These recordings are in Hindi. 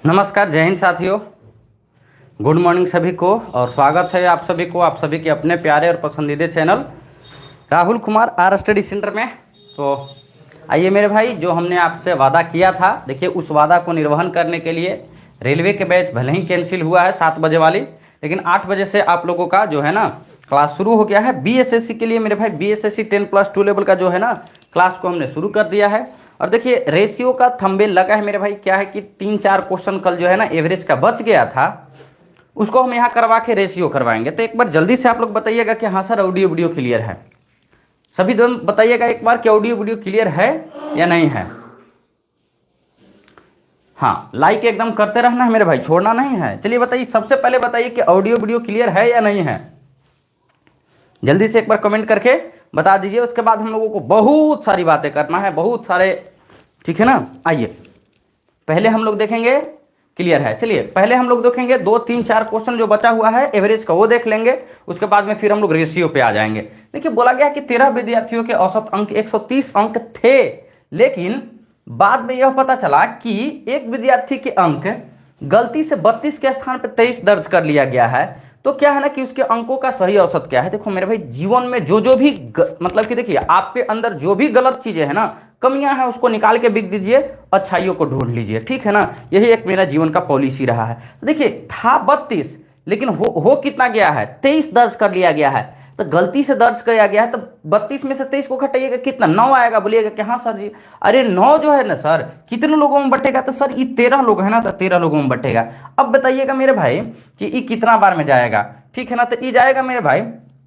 नमस्कार, जय हिंद साथियों। गुड मॉर्निंग सभी को और स्वागत है आप सभी के अपने प्यारे और पसंदीदा channel Rahul Kumar R study centre में। तो आइए मेरे भाई, जो हमने आपसे वादा किया था, देखिए उस वादा को निर्वहन करने के लिए रेलवे के बैच भले ही कैंसिल हुआ है 7 बजे वाली, लेकिन 8 बजे से आप लोगों का जो है ना क्लास शुरू हो गया है। बीएसएससी के लिए मेरे भाई बीएसएससी 10+2 लेवल का जो है ना क्लास को हमने शुरू कर दिया है। और देखिए रेशियो का थंबनेल लगा है मेरे भाई। क्या है कि 3-4 क्वेश्चन कल जो है ना एवरेज का बच गया था, उसको हम यहाँ करवा के रेशियो करवाएंगे। तो एक बार जल्दी से आप लोग बताइएगा कि हाँ सर ऑडियो वीडियो क्लियर है। सभी दोनों बताइएगा एक बार कि ऑडियो वीडियो क्लियर है या नहीं है। हाँ, लाइक एकदम करते रहना है मेरे भाई, छोड़ना नहीं है। चलिए बताइए, सबसे पहले बताइए कि ऑडियो वीडियो क्लियर है या नहीं है। जल्दी से एक बार कमेंट करके बता दीजिए। उसके बाद हम लोगों को बहुत सारी बातें करना है, बहुत सारे, ठीक है ना। आइए पहले हम लोग देखेंगे क्लियर है। चलिए पहले हम लोग देखेंगे 2-3-4 क्वेश्चन जो बचा हुआ है एवरेज का, वो देख लेंगे। उसके बाद में फिर हम लोग रेशियो पे आ जाएंगे। देखिए बोला गया कि 13 विद्यार्थियों के औसत अंक 130 अंक थे, लेकिन बाद में यह पता चला कि एक विद्यार्थी के अंक गलती से 32 के स्थान पर 23 दर्ज कर लिया गया है। तो क्या है ना कि उसके अंकों का सही औसत क्या है। देखो मेरे भाई, जीवन में जो भी मतलब कि देखिए आपके अंदर जो भी गलत चीजें है ना, कमियां हैं, उसको निकाल के बिक दीजिए, अच्छाइयों को ढूंढ लीजिए, ठीक है ना। यही एक मेरा जीवन का पॉलिसी रहा है। तो देखिए था 32, लेकिन हो कितना गया है, 23 दर्ज कर लिया गया है। तो गलती से दर्ज किया गया है, तो 32 में से 23 को घटाइएगा, कितना 9 आएगा। बोलिएगा कि हाँ सर जी, अरे 9 जो है ना सर कितने लोगों में बटेगा। तो सर ये 13 लोग है ना, तो 13 लोगों में बटेगा। अब बताइएगा मेरे भाई कि ये कितना बार में जाएगा, ठीक है ना। तो ये जाएगा मेरे भाई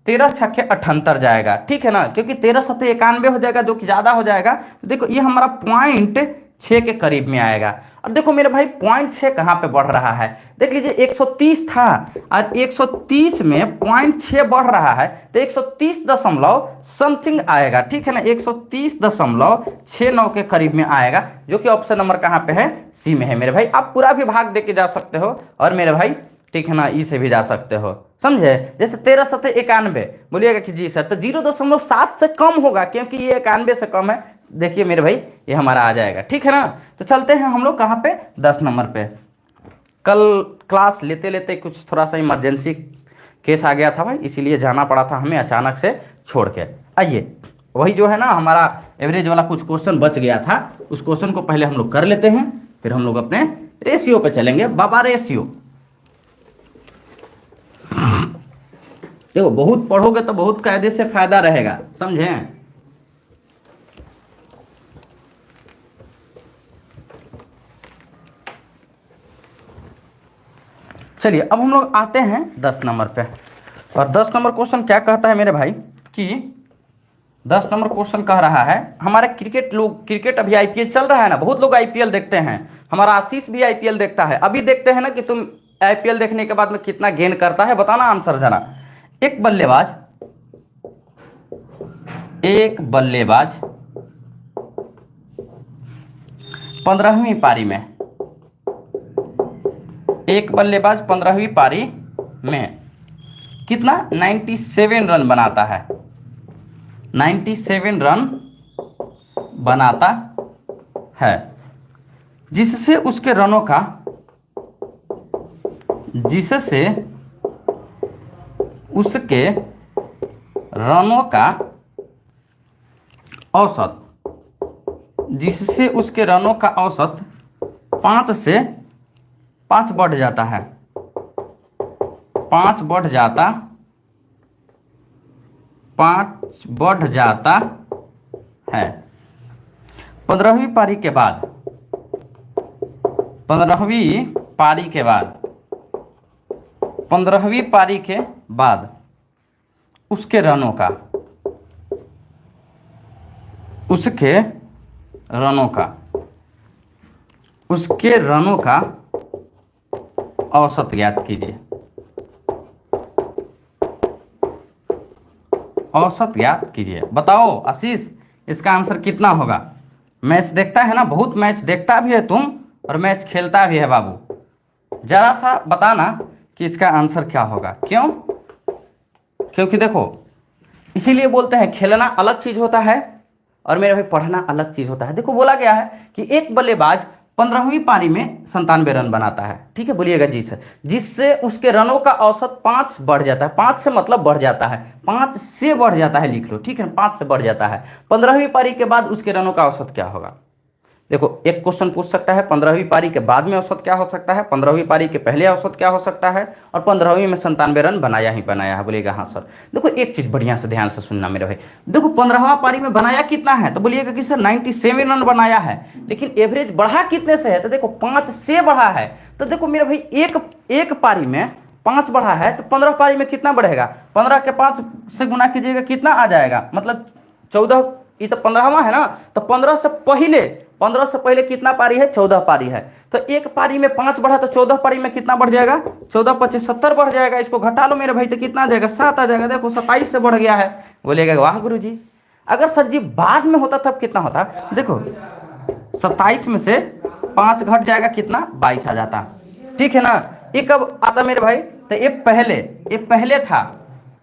13×6 = 78 जाएगा, ठीक है ना, क्योंकि 13×7 = 91 हो जाएगा, जो कि ज्यादा हो जाएगा। तो देखो ये हमारा 0.6 के करीब में आएगा। अब देखो मेरे भाई 0.6 कहाँ पे बढ़ रहा है, देख लीजिए 130 था और 130 में 0.6 बढ़ रहा है, तो 130 दशमलव समथिंग आएगा, ठीक है ना। 130.69 के करीब में आएगा, जो कि ऑप्शन नंबर कहाँ पे है, सी में है मेरे भाई। आप पूरा भी भाग दे के जा सकते हो और मेरे भाई, ठीक है ना, ई से भी जा सकते हो, समझे। जैसे 13×7 = 91, बोलिएगा कि जी सर, तो 0.7 से कम होगा, क्योंकि ये 91 से कम है। देखिए मेरे भाई ये हमारा आ जाएगा, ठीक है ना। तो चलते हैं हम लोग कहाँ पे, 10 नंबर पे। कल क्लास लेते लेते कुछ थोड़ा सा इमरजेंसी केस आ गया था भाई, इसीलिए जाना पड़ा था हमें अचानक से छोड़ के। आइए वही जो है ना हमारा एवरेज वाला कुछ क्वेश्चन बच गया था, उस क्वेश्चन को पहले हम लोग कर लेते हैं, फिर हम लोग अपने रेशियो पे चलेंगे। बाबा रेशियो, देखो बहुत पढ़ोगे तो बहुत कायदे से फायदा रहेगा, समझे। चलिए अब हम लोग आते हैं 10 नंबर पे। और 10 नंबर क्वेश्चन क्या कहता है मेरे भाई कि 10 नंबर क्वेश्चन कह रहा है, हमारे क्रिकेट अभी आईपीएल चल रहा है ना, बहुत लोग आईपीएल देखते हैं। हमारा आशीष भी आईपीएल देखता है। अभी देखते हैं ना कि तुम आईपीएल देखने के बाद में कितना गेन करता है, बताना आंसर जरा। एक बल्लेबाज 15वीं पारी में, एक बल्लेबाज 15वीं पारी में कितना 97 रन बनाता है, 97 रन बनाता है, जिससे उसके रनों का औसत 5 से 5 बढ़ जाता है, 5 बढ़ जाता है 15वीं पारी के बाद, 15वीं पारी के बाद उसके रनों का औसत ज्ञात कीजिए, औसत ज्ञात कीजिए। बताओ आशीष इसका आंसर कितना होगा। मैच देखता है ना, बहुत मैच देखता भी है तुम और मैच खेलता भी है बाबू, जरा सा बताना कि इसका आंसर क्या होगा। क्यों? क्योंकि देखो इसीलिए बोलते हैं खेलना अलग चीज होता है और मेरे भाई पढ़ना अलग चीज होता है। देखो बोला गया है कि एक बल्लेबाज 15वीं पारी में 97 रन बनाता है, ठीक है, बोलिएगा जी सर, जिससे उसके रनों का औसत 5 बढ़ जाता है। 5 से मतलब बढ़ जाता है, 5 से बढ़ जाता है, लिख लो, ठीक है, 5 से बढ़ जाता है। 15वीं पारी के बाद उसके रनों का औसत क्या होगा? देखो एक क्वेश्चन पूछ सकता है 15वीं पारी के बाद में औसत क्या हो सकता है, 15वीं पारी के पहले औसत क्या हो सकता है, और 15वीं में 97 रन बनाया ही बनाया है, बोलिएगा हाँ सर। देखो एक चीज बढ़िया से ध्यान से सुनना मेरे भाई, देखो 15वां पारी में बनाया कितना है, तो बोलिएगा कि सर 97 रन बनाया है, लेकिन एवरेज बढ़ा कितने से है, तो देखो 5 से बढ़ा है। तो देखो मेरे भाई एक पारी में 5 बढ़ा है, तो 15 पारी में कितना बढ़ेगा, 15 के 5 से गुना कीजिएगा कितना आ जाएगा, मतलब 14, ये तो 15वां है ना, तो 15 से पहले कितना पारी है, 14 पारी है। तो एक पारी में 5 बढ़ा तो 14 पारी में कितना बढ़ जाएगा, 14 25 70 बढ़ जाएगा। इसको घटा लो मेरे भाई, तो कितना आ जाएगा, 7 आ जाएगा। देखो 27 से बढ़ गया है, बोलिएगा वाह गुरुजी। अगर सर जी बाद में होता तब कितना होता, देखो 27 में से 5 घट जाएगा, कितना 22 आ जाता, ठीक है ना। ये कब आता मेरे भाई, तो ये पहले था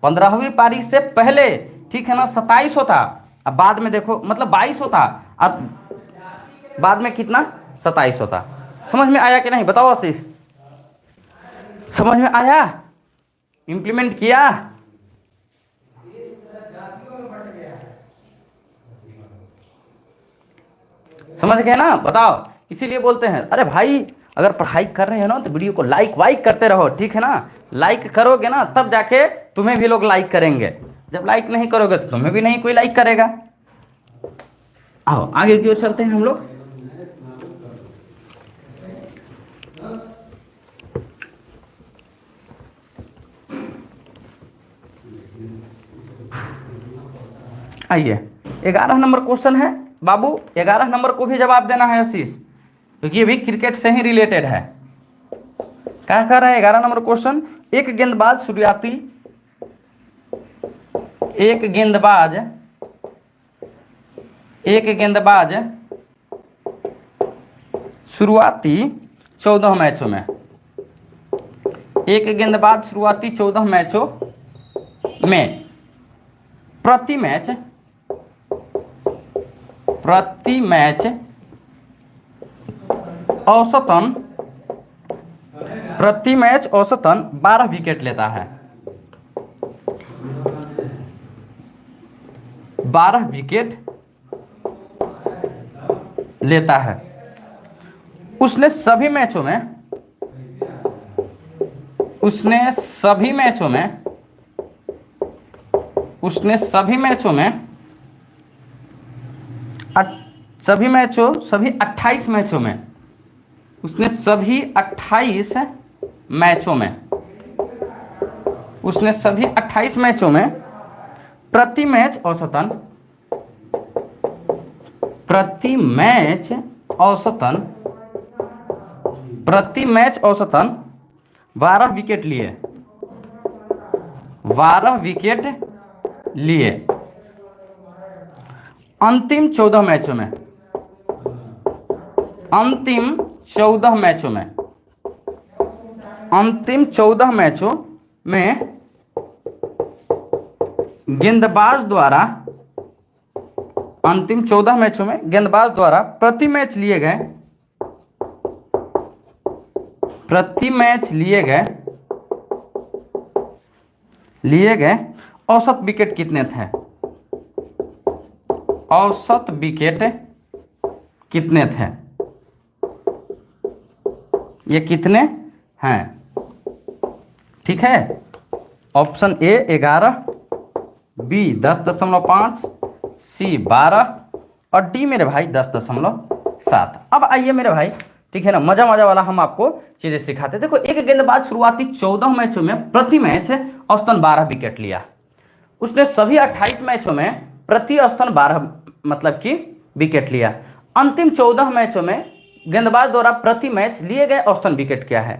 15वीं पारी से पहले, ठीक है ना, 27 होता, अब बाद में देखो मतलब 22 होता, अब बाद में कितना 27 होता। समझ में आया कि नहीं, बताओ आशीष, समझ में आया, इंप्लीमेंट किया? समझ गए ना, बताओ। इसीलिए बोलते हैं अरे भाई अगर पढ़ाई कर रहे हो ना तो वीडियो को लाइक वाइक करते रहो, ठीक है ना। लाइक करोगे ना तब जाके तुम्हें भी लोग लाइक करेंगे, जब लाइक नहीं करोगे तो तुम्हें भी नहीं कोई लाइक करेगा। आओ आगे की ओर चलते हैं हम लोग। आइए 11 नंबर क्वेश्चन है बाबू, 11 नंबर को भी जवाब देना है आशीष, क्योंकि ये भी क्रिकेट से ही रिलेटेड है। क्या कर रहा है 11 नंबर क्वेश्चन, एक गेंदबाज शुरुआती 14 मैचों में, एक गेंदबाज शुरुआती 14 मैचों में प्रति मैच औसतन 12 विकेट लेता है, 12 विकेट लेता है। उसने सभी मैचों में 28 मैचों में, उसने सभी 28 मैचों में प्रति मैच औसतन 12 विकेट लिए, 12 विकेट लिए। अंतिम 14 मैचों में गेंदबाज द्वारा प्रति मैच लिए गए औसत विकेट कितने थे, ये कितने हैं, ठीक है। ऑप्शन ए 11, बी 10.5, सी 12 और डी मेरे भाई 10.7। अब आइए मेरे भाई, ठीक है ना, मजा वाला हम आपको चीजें सिखाते। देखो एक गेंदबाज शुरुआती 14 मैचों में प्रति मैच औसतन 12 विकेट लिया, उसने सभी 28 मैचों में प्रति औसतन 12 मतलब कि विकेट लिया। अंतिम 14 मैचों में गेंदबाज द्वारा प्रति मैच लिए गए औसतन विकेट क्या है।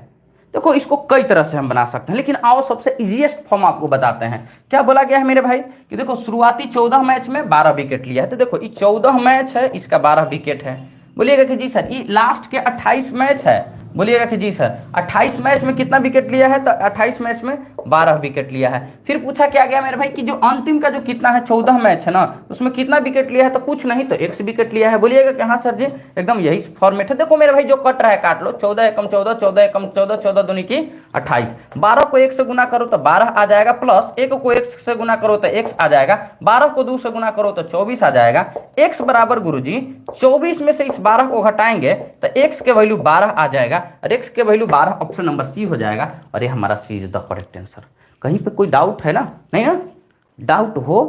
देखो इसको कई तरह से हम बना सकते हैं, लेकिन आओ सबसे इजीएस्ट फॉर्म आपको बताते हैं। क्या बोला गया है मेरे भाई कि देखो शुरुआती 14 मैच में 12 विकेट लिया है, तो देखो ये 14 मैच है, इसका 12 विकेट है। बोलिएगा कि जी सर ये लास्ट के 28 मैच है, बोलिएगा कि जी सर। 28 मैच में कितना विकेट लिया है? तो 28 मैच में 12 विकेट लिया है। फिर पूछा क्या गया मेरे भाई कि जो अंतिम का जो कितना है 14 मैच है ना, उसमें कितना विकेट लिया है? तो कुछ नहीं, तो x विकेट लिया है। बोलिएगा कि हाँ सर जी, एकदम यही फॉर्मेट है। देखो मेरे भाई जो कट रहा है काट लो, 14 एकम 14, 14 एकम 14, 14 दूनी की 28, 12 को 1 से गुना करो तो 12 आ जाएगा, प्लस 1 को 1 से गुना करो तो x आ जाएगा, 12 को 2 से गुना करो तो 24 आ जाएगा। x बराबर गुरुजी 24 में से इस 12 को घटाएंगे तो x के वैल्यू 12 आ जाएगा, और x के वैल्यू 12, ऑप्शन नंबर सी हो जाएगा। और ये हमारा सी इज द करेक्ट आंसर। कहीं पे कोई डाउट है ना? नहीं ना? डाउट हो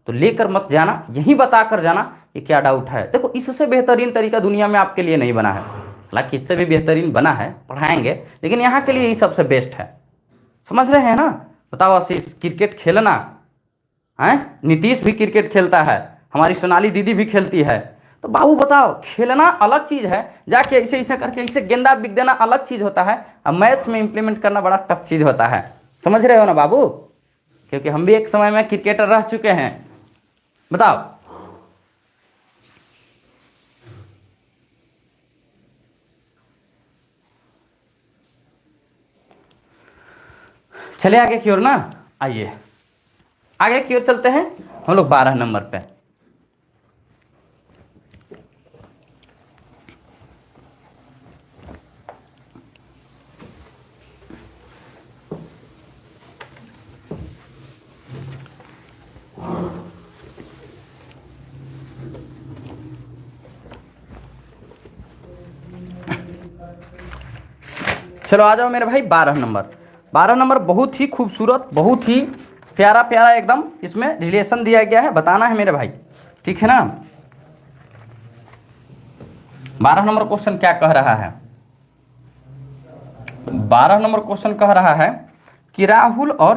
तो लेकर मत जाना, यही बता कर जाना ये क्या डाउट है। देखो इससे बेहतरीन तरीका दुनिया में आपके लिए नहीं बना है, हालांकि इससे भी बेहतरीन बना है, पढ़ाएंगे, लेकिन यहाँ के लिए यही सबसे बेस्ट है। समझ रहे हैं ना? बताओ आशीष, क्रिकेट खेलना है, नीतीश भी क्रिकेट खेलता है, हमारी सोनाली दीदी भी खेलती है, तो बाबू बताओ, खेलना अलग चीज है, जाके ऐसे ऐसे करके ऐसे गेंदा बिक देना अलग चीज होता है, अब मैथ्स में इंप्लीमेंट करना बड़ा टफ चीज होता है। समझ रहे हो ना बाबू? क्योंकि हम भी एक समय में क्रिकेटर रह चुके हैं। बताओ चले आगे की ओर ना, आइए आगे की ओर चलते हैं हम लोग 12 नंबर पे। चलो आ जाओ मेरे भाई 12 नंबर। 12 नंबर बहुत ही खूबसूरत, बहुत ही प्यारा प्यारा एकदम इसमें रिलेशन दिया गया है, बताना है मेरे भाई, ठीक है ना? 12 नंबर क्वेश्चन क्या कह रहा है? 12 नंबर क्वेश्चन कह रहा है कि राहुल और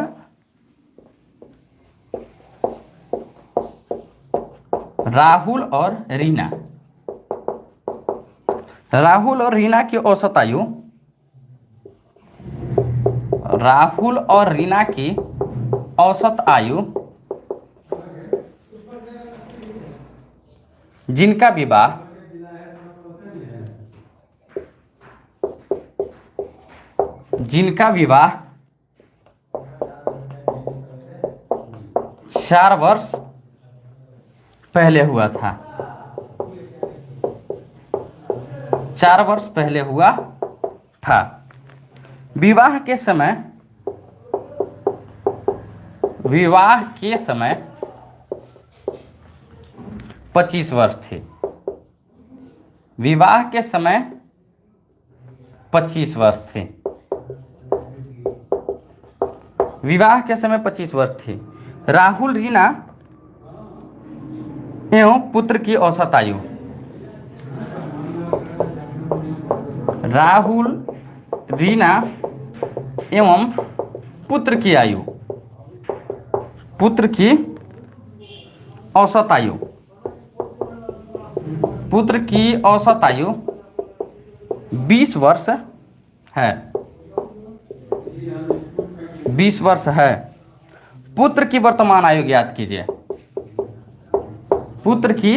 रीना की औसत आयु, राहुल और रीना की औसत आयु जिनका विवाह 4 वर्ष पहले हुआ था, 4 वर्ष पहले हुआ था। विवाह के समय 25 वर्ष थे। विवाह के समय 25 वर्ष थे। विवाह के समय 25 वर्ष थे। राहुल रीना एवं पुत्र की औसत आयु, राहुल रीना एवं पुत्र की आयु, पुत्र की औसत आयु, पुत्र की औसत आयु 20 वर्ष है, 20 वर्ष है। पुत्र की वर्तमान आयु ज्ञात कीजिए, पुत्र की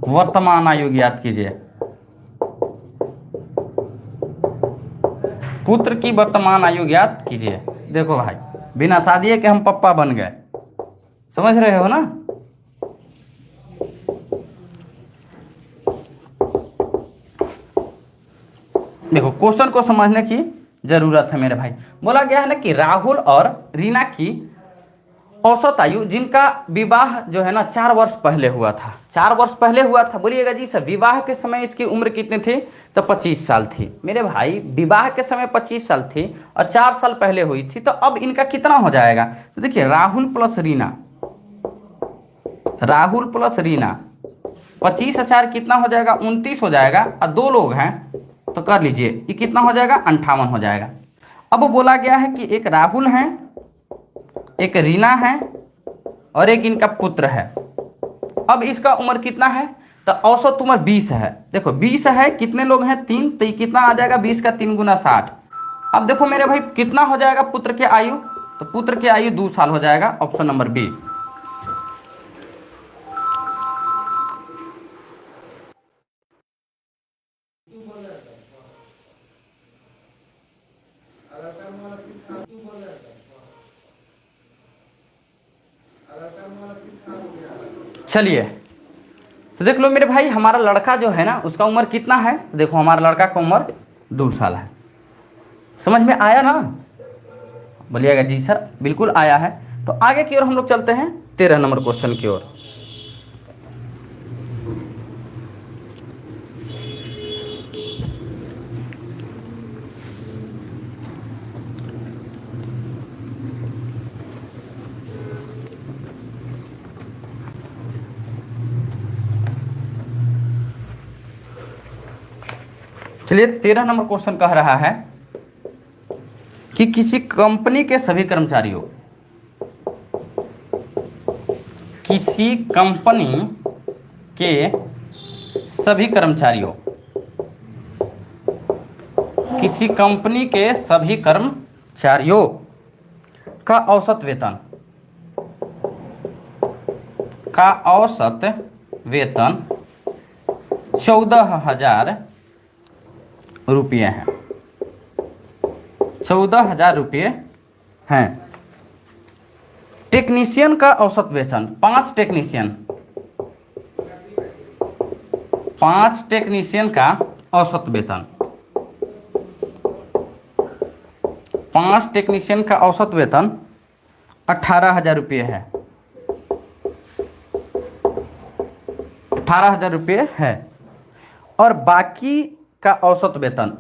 वर्तमान आयु ज्ञात कीजिए, पुत्र की वर्तमान आयु ज्ञात कीजिए। देखो भाई, बिना शादी के हम पप्पा बन गए, समझ रहे हो ना? देखो क्वेश्चन को समझने की जरूरत है मेरे भाई। बोला गया है ना कि राहुल और रीना की औसत आयु जिनका विवाह जो है ना 4 वर्ष पहले हुआ था, 4 वर्ष पहले हुआ था। बोलिएगा जी सर, विवाह के समय इसकी उम्र कितनी थी? तो 25 साल थी। मेरे भाई विवाह के समय 25 साल थी और 4 साल पहले हुई थी, तो अब इनका कितना हो जाएगा? तो देखिए राहुल प्लस रीना, राहुल प्लस रीना 25 से 4 कितना हो जाएगा? 29 हो जाएगा, और 2 लोग हैं तो कर लीजिए ये कितना हो जाएगा? 58 हो जाएगा। अब बोला गया है कि एक राहुल है, एक रीना है और एक इनका पुत्र है। अब इसका उम्र कितना है? तो औसत उम्र 20 है। देखो 20 है, कितने लोग हैं? 3, तो ये कितना आ जाएगा? 20 का 3 गुना 60। अब देखो मेरे भाई कितना हो जाएगा पुत्र के आयु? तो पुत्र के आयु 2 साल हो जाएगा, ऑप्शन नंबर बी। चलिए तो देख लो मेरे भाई, हमारा लड़का जो है ना उसका उम्र कितना है। देखो हमारा लड़का का उम्र 2 साल है। समझ में आया ना? बोलिएगा जी सर बिल्कुल आया है। तो आगे की ओर हम लोग चलते हैं 13 नंबर क्वेश्चन की ओर। चलिए 13 नंबर क्वेश्चन कह रहा है कि किसी कंपनी के सभी कर्मचारियों, किसी कंपनी के सभी कर्मचारियों, किसी कंपनी के सभी कर्मचारियों का औसत वेतन, का औसत वेतन 14,000 रुपये हैं। 14,000 रुपये हैं। टेक्नीशियन का औसत वेतन, 5 टेक्नीशियन का औसत वेतन, 5 टेक्नीशियन का औसत वेतन 18,000 रुपये है। 18,000 रुपये है। और बाकी का औसत वेतन,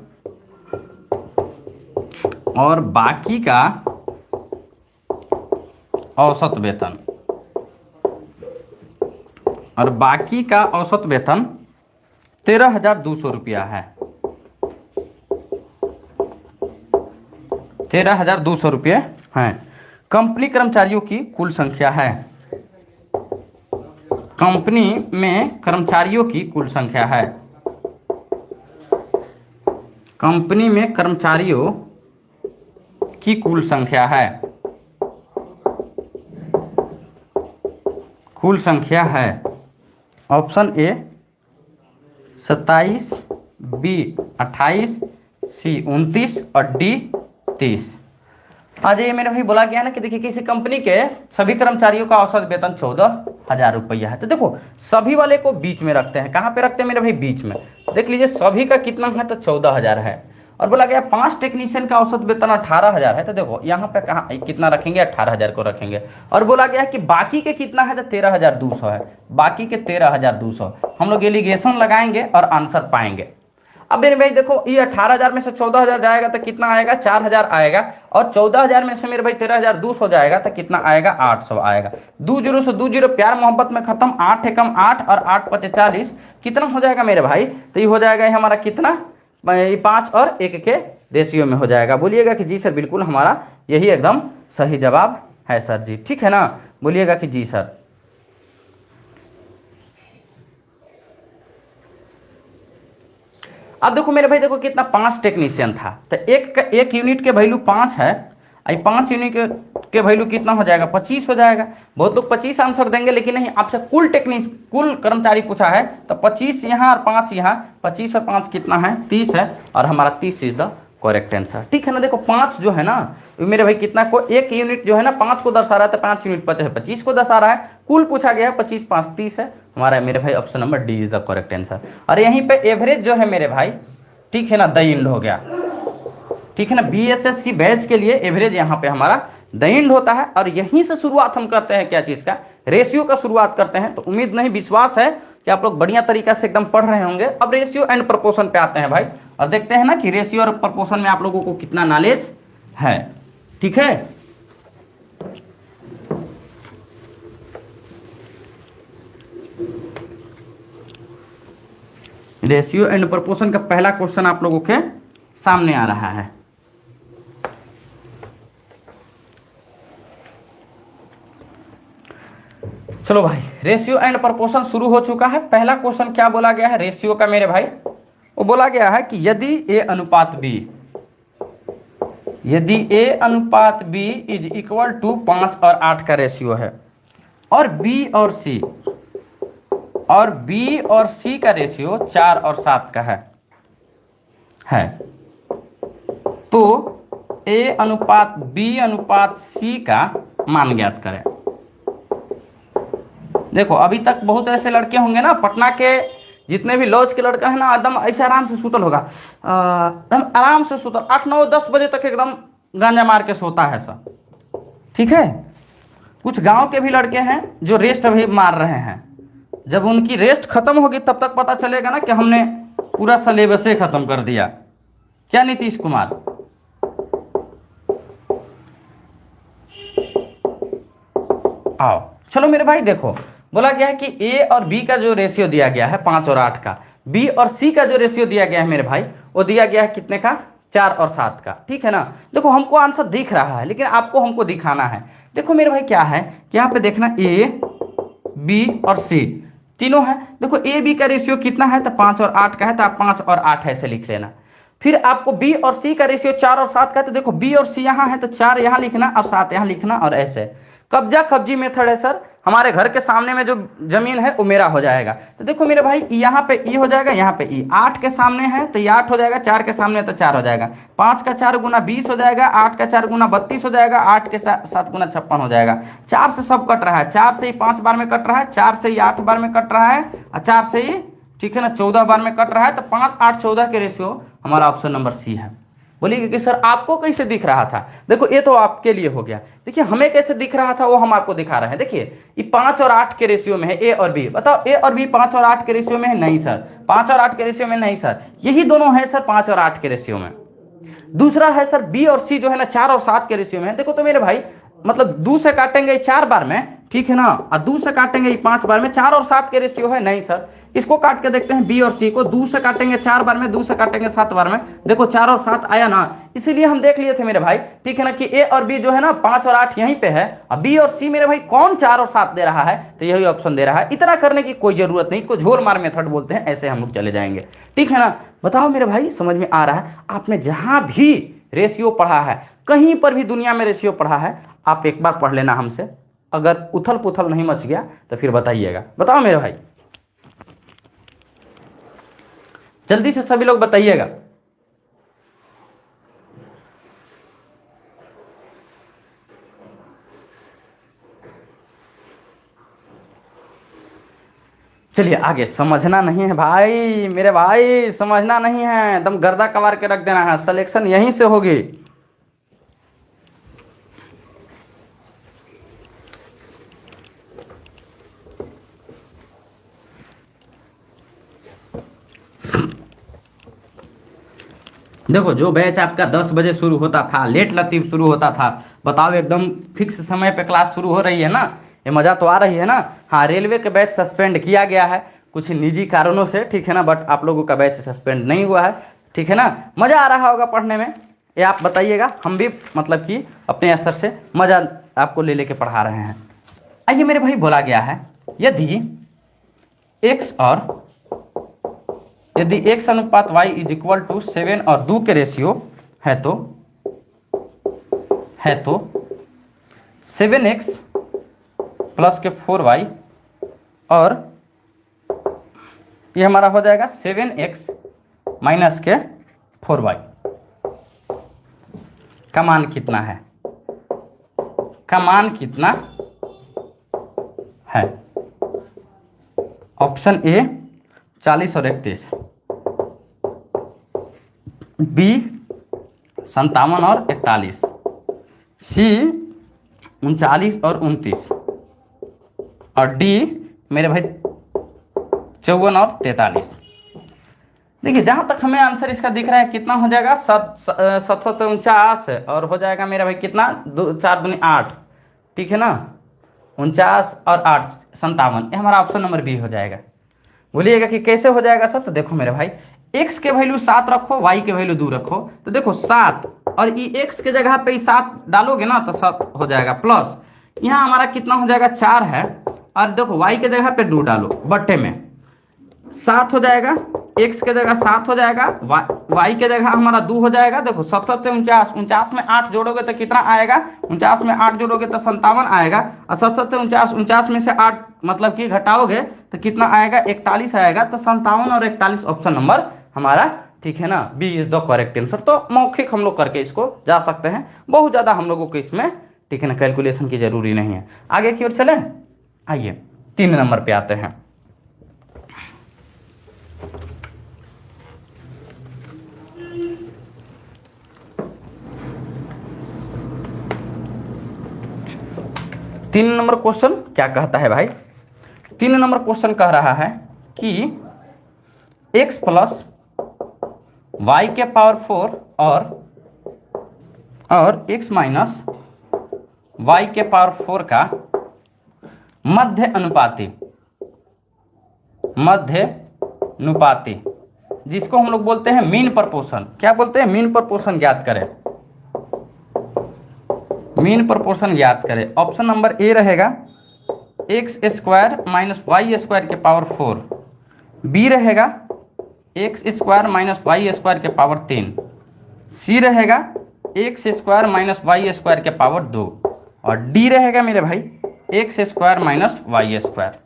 और बाकी का औसत वेतन, और बाकी का औसत वेतन 13,200 रुपया है। 13,200 रुपये हैं। कंपनी कर्मचारियों की कुल संख्या है, कंपनी में कर्मचारियों की कुल संख्या है, कंपनी में कर्मचारियों की कुल संख्या है, कुल संख्या है। ऑप्शन ए 27, बी 28, सी 29 और डी 30। आज ये मेरे भाई बोला गया ना कि देखिए किसी कंपनी के सभी कर्मचारियों का औसत वेतन 14,000 रुपया है। तो देखो सभी वाले को बीच में रखते हैं। कहाँ पे रखते हैं मेरे भाई? बीच में। देख लीजिए सभी का कितना है तो 14,000 है। और बोला गया 5 टेक्नीशियन का औसत वेतन 18,000 है। तो देखो यहाँ पे कहाँ कितना रखेंगे? 18,000 को रखेंगे। और बोला गया कि बाकी के कितना है तो 13,200 है। बाकी के 13,200 हम लोग एलिगेशन लगाएंगे और आंसर पाएंगे। अब मेरे भाई देखो ये 18,000 में से 14,000 जाएगा तो कितना आएगा? 4,000 आएगा। और 14,000 में से मेरे भाई 13,200 जाएगा तो कितना आएगा? 800 आएगा। 2 जीरो से 2 जीरो प्यार मोहब्बत में खत्म। 8 एकम 8 और 8 पचे 40। कितना हो जाएगा मेरे भाई? तो ये हो जाएगा हमारा कितना? 5 और 1 के रेशियो में हो जाएगा। बोलिएगा कि जी सर बिल्कुल हमारा यही एकदम सही जवाब है सर जी। ठीक है ना? बोलिएगा कि जी सर। अब देखो मेरे भाई देखो कितना 5 टेक्नीशियन था तो एक यूनिट के वैल्यू 5 है। 5 यूनिट के वैल्यू कितना हो जाएगा? 25 हो जाएगा। बहुत लोग 25 आंसर देंगे लेकिन नहीं, आपसे कुल कर्मचारी पूछा है तो 25 यहाँ और 5 यहाँ। 25 और 5 कितना है? 30 है। और हमारा 30 इज द करेक्ट आंसर। ठीक है ना? देखो 5 जो है ना मेरे भाई कितना को एक यूनिट जो है ना 5 को दर्शा रहा है तो 5 यूनिट 25 को दर्शा रहा है। कुल पूछा गया है 25 5 30 है। हमारा मेरे भाई option number D is the correct answer. और यहीं पे एवरेज जो है मेरे भाई, ठीक है ना, द इंड हो गया। ठीक है ना? बीएसएससी बैच के लिए एवरेज यहाँ पे हमारा द इंड होता है। और यहीं से शुरुआत हम करते हैं क्या चीज का? रेशियो का शुरुआत करते हैं। तो उम्मीद नहीं विश्वास है कि आप लोग बढ़िया तरीका से एकदम पढ़ रहे होंगे। अब रेशियो एंड प्रोपोर्शन पे आते हैं भाई और देखते हैं ना कि रेशियो और प्रोपोर्शन में आप लोगों को कितना नॉलेज है। ठीक है? रेशियो एंड प्रोपोर्शन का पहला क्वेश्चन आप लोगों के सामने आ रहा है। चलो भाई रेशियो एंड प्रोपोर्शन शुरू हो चुका है। पहला क्वेश्चन क्या बोला गया है रेशियो का मेरे भाई? वो बोला गया है कि यदि a अनुपात b, यदि a अनुपात b इज इक्वल टू 5 और 8 का रेशियो है और b और c का रेशियो 4 और 7 का है तो a अनुपात b अनुपात c का मान ज्ञात करें। देखो अभी तक बहुत ऐसे लड़के होंगे ना, पटना के जितने भी लॉज के लड़का है ना, एकदम ऐसे आराम से सुतल होगा, एकदम आराम से सुतल 8 9 10 बजे तक एकदम गांजा मार के सोता है सब। ठीक है, कुछ गांव के भी लड़के हैं जो रेस्ट अभी मार रहे हैं। जब उनकी रेस्ट खत्म होगी तब तक पता चलेगा ना कि हमने पूरा सिलेबस ही खत्म कर दिया। क्या नीतीश कुमार? आओ चलो मेरे भाई, देखो बोला गया है कि ए और बी का जो रेशियो दिया गया है 5 और 8 का, बी और सी का जो रेशियो दिया गया है मेरे भाई, वो दिया गया है कितने का? 4 और 7 का। ठीक है ना। देखो हमको आंसर दिख रहा है, लेकिन आपको हमको दिखाना है। देखो मेरे भाई क्या है कि यहाँ पे देखना ए बी और सी तीनों है। देखो ए बी का रेशियो कितना है? तो 5 और 8 का है, तो आप 5 और 8 ऐसे लिख लेना। फिर आपको बी और सी का रेशियो 4 और 7 का है, तो देखो बी और सी यहाँ है तो 4 यहाँ लिखना और 7 यहाँ लिखना, और ऐसे। कब्जा कब्जी मेथड है सर, हमारे घर के सामने में जो जमीन है वो मेरा हो जाएगा। तो देखो मेरे भाई यहाँ पे ई हो जाएगा, यहाँ पे ई, 8 के सामने है तो ये 8 हो जाएगा, 4 के सामने तो 4 हो जाएगा, 5 का 4 गुना 20 हो जाएगा, 8 का 4 गुना 32 हो जाएगा, 8 के 7 गुना 56 हो जाएगा। 4 से सब कट रहा है, 4 से ही 5 बार में कट रहा है, 4 से ही 8 बार में कट रहा है, और 4 से ही, ठीक है ना, 14 बार में कट रहा है। तो 5 8 14 के रेशियो हमारा ऑप्शन नंबर सी है। बोलिए कि सर आपको कैसे दिख रहा था? देखो ये तो आपके लिए हो गया, देखिए हमें कैसे दिख रहा था वो हम आपको दिखा रहे हैं। देखिए ये 5 और 8 के रेशियो में है ए और बी। बताओ ए और बी 5 और 8 के रेशियो में है? नहीं सर, 5 और 8 के रेशियो में नहीं सर, यही दोनों है सर 5 और 8 के रेशियो में। दूसरा है सर बी और सी जो है ना 4 और 7 के रेशियो में है। देखो तो मेरे भाई मतलब 2 से काटेंगे 4 बार में, ठीक है ना, और 2 से काटेंगे 5 बार में, 4 और 7 के रेशियो है? नहीं सर। इसको काट के देखते हैं बी और सी को, 2 से काटेंगे 4 बार में, 2 से काटेंगे 7 बार में, देखो 4 और 7 आया ना। इसीलिए हम देख लिए थे मेरे भाई, ठीक है ना, कि ए और बी जो है ना 5 और 8 यहीं पे है, और बी और सी मेरे भाई कौन 4 और 7 दे रहा है? तो यही ऑप्शन दे रहा है। इतना करने की कोई जरूरत नहीं, इसको झोल मार मेथड बोलते हैं, ऐसे हम लोग चले जाएंगे। ठीक है ना। बताओ मेरे भाई समझ में आ रहा है? आपने जहां भी रेशियो पढ़ा है, कहीं पर भी दुनिया में रेशियो पढ़ा है, आप एक बार पढ़ लेना हमसे। अगर उथल पुथल नहीं मच गया तो फिर बताइएगा। बताओ मेरे भाई, जल्दी से सभी लोग बताइएगा। चलिए आगे। समझना नहीं है भाई, मेरे भाई समझना नहीं है, एकदम गर्दा कबार के रख देना है, सिलेक्शन यहीं से होगी। देखो जो बैच आपका 10 बजे शुरू होता था, लेट लतीफ शुरू होता था, बताओ एकदम फिक्स समय पे क्लास शुरू हो रही है ना, ये मजा तो आ रही है ना। हाँ रेलवे के बैच सस्पेंड किया गया है कुछ निजी कारणों से, ठीक है ना, बट आप लोगों का बैच सस्पेंड नहीं हुआ है, ठीक है ना। मजा आ रहा होगा पढ़ने में, ये आप बताइएगा। हम भी मतलब कि अपने स्तर से मजा आपको ले लेके पढ़ा रहे हैं। आइए मेरे भाई, बोला गया है यदि x अनुपात y इज इक्वल टू 7 और 2 के रेशियो है तो 7x प्लस के 4y, और ये हमारा हो जाएगा 7x माइनस के 4y का मान कितना है? ऑप्शन ए 40 और 31, बी 57 और 41, सी 39 और 29, और डी मेरे भाई 54 और 43। देखिए जहां तक हमें आंसर इसका दिख रहा है कितना हो जाएगा, 749, और हो जाएगा मेरा भाई कितना, 4 दूनी 8, ठीक है ना, 49 और 8 57, ये हमारा ऑप्शन नंबर बी हो जाएगा। बोलिएगा कि कैसे हो जाएगा सर? तो देखो मेरे भाई, x के वैल्यू 7 रखो, y के वैल्यू 2 रखो, तो देखो 7 और ये x के जगह पे 7 डालोगे ना तो 7 हो जाएगा, प्लस यहाँ हमारा कितना हो जाएगा 4 है, और देखो y के जगह पे 2 डालो, बट्टे में 7 हो जाएगा, x के जगह 7 हो जाएगा, y के जगह हमारा 2 हो जाएगा। देखो 7 से 49, 49 में 8 जोड़ोगे तो कितना आएगा, 49 में 8 जोड़ोगे तो 57 आएगा, और 7 से 49, 49 में से 8 मतलब कि घटाओगे तो कितना आएगा, 41 आएगा। तो 57 और 41 ऑप्शन नंबर हमारा, ठीक है ना, B is the correct answer. तो मौखिक हम लोग करके इसको जा सकते हैं, बहुत ज्यादा हम लोगों को इसमें, ठीक है ना, कैलकुलेशन की जरूरी नहीं है। आगे की ओर चले, आइए 3 नंबर पे आते हैं। तीन नंबर क्वेश्चन क्या कहता है भाई? 3 नंबर क्वेश्चन कह रहा है कि x प्लस वाई के पावर 4 और x माइनस वाई के पावर 4 का मध्य अनुपाती, जिसको हम लोग बोलते हैं मीन प्रपोर्शन। क्या बोलते हैं? मीन प्रपोर्शन ज्ञात करें। मीन प्रपोर्शन ज्ञात करें। ऑप्शन नंबर ए रहेगा x square minus y square के पावर 4, बी रहेगा x square minus y square के पावर 3, सी रहेगा x square minus y square के पावर 2 और डी रहेगा मेरे भाई x square minus y square.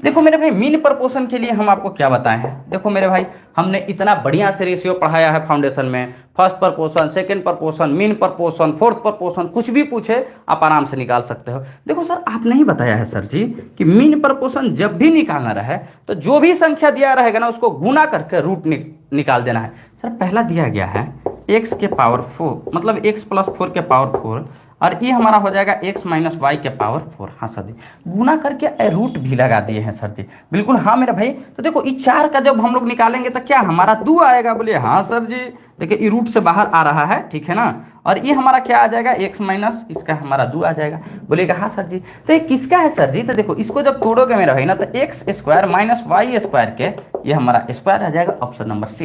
देखो मेरे भाई, मीन प्रपोर्शन के लिए हम आपको क्या बताए हैं? देखो मेरे भाई, हमने इतना बढ़िया से रेशियो पढ़ाया है फाउंडेशन में। First proportion, second proportion, mean proportion, fourth proportion, कुछ भी पूछे आप आराम से निकाल सकते हो। देखो सर, आपने ही बताया है सर जी कि मीन प्रपोर्शन जब भी निकालना रहे तो जो भी संख्या दिया रहेगा ना उसको गुना करके रूट निकाल देना है। सर पहला दिया गया है एक्स के पावर 4, मतलब एक्स प्लस 4 के पावर 4, और ये हमारा हो जाएगा x माइनस वाई के पावर 4। हाँ सर जी, गुना करके रूट भी लगा दिए हैं सर जी। बिल्कुल हाँ मेरा भाई। तो देखो इस 4 का जब हम लोग निकालेंगे तो क्या हमारा 2 आएगा? बोलिए हाँ सर जी। देखिए ये रूट से बाहर आ रहा है, ठीक है ना। और ये हमारा क्या आ जाएगा? x माइनस इसका हमारा 2 आ जाएगा। बोलिएगा हाँ सर जी। तो ये किसका है सर जी? तो देखो इसको जब तोड़ोगे मेरा भाई ना तो x square minus y square के ये हमारा स्क्वायर आ जाएगा। Option number C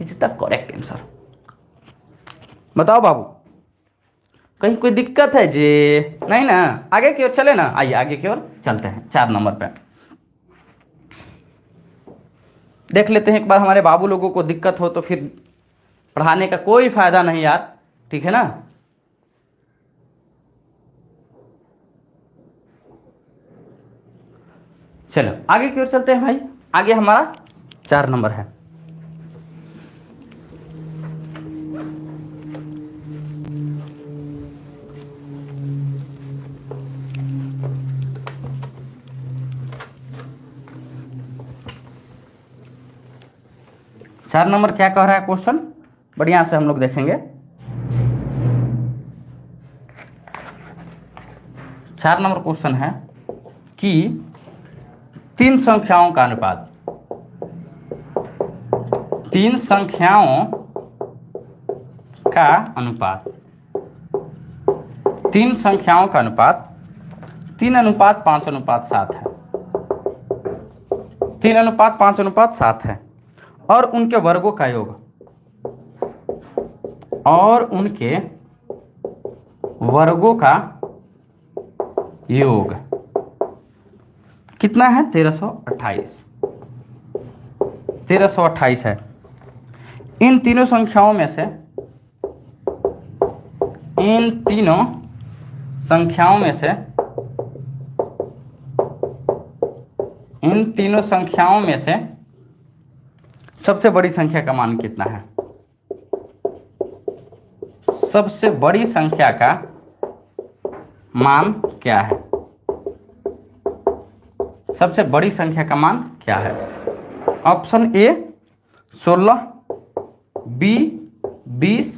is the correct answer. बताओ बाबू, कहीं कोई दिक्कत है जी? नहीं ना? आगे की ओर चले ना, आइए आगे की ओर चलते हैं। 4 नंबर पे देख लेते हैं एक बार। हमारे बाबू लोगों को दिक्कत हो तो फिर पढ़ाने का कोई फायदा नहीं यार, ठीक है ना। चलो आगे की ओर चलते हैं भाई। आगे हमारा 4 नंबर है। चार नंबर क्या कह रहा है क्वेश्चन? बढ़िया से हम लोग देखेंगे। 4 नंबर क्वेश्चन है कि 3 संख्याओं का अनुपात, 3 संख्याओं का अनुपात, 3 संख्याओं का अनुपात 3:5:7 है। 3:5:7 है और उनके वर्गों का योग, और उनके वर्गों का योग कितना है? 1328। 1328 है। इन तीनों संख्याओं में से, इन तीनों संख्याओं में से, इन तीनों संख्याओं में से सबसे बड़ी संख्या का मान कितना है? सबसे बड़ी संख्या का मान क्या है? सबसे बड़ी संख्या का मान क्या है? ऑप्शन ए 16, बी 20,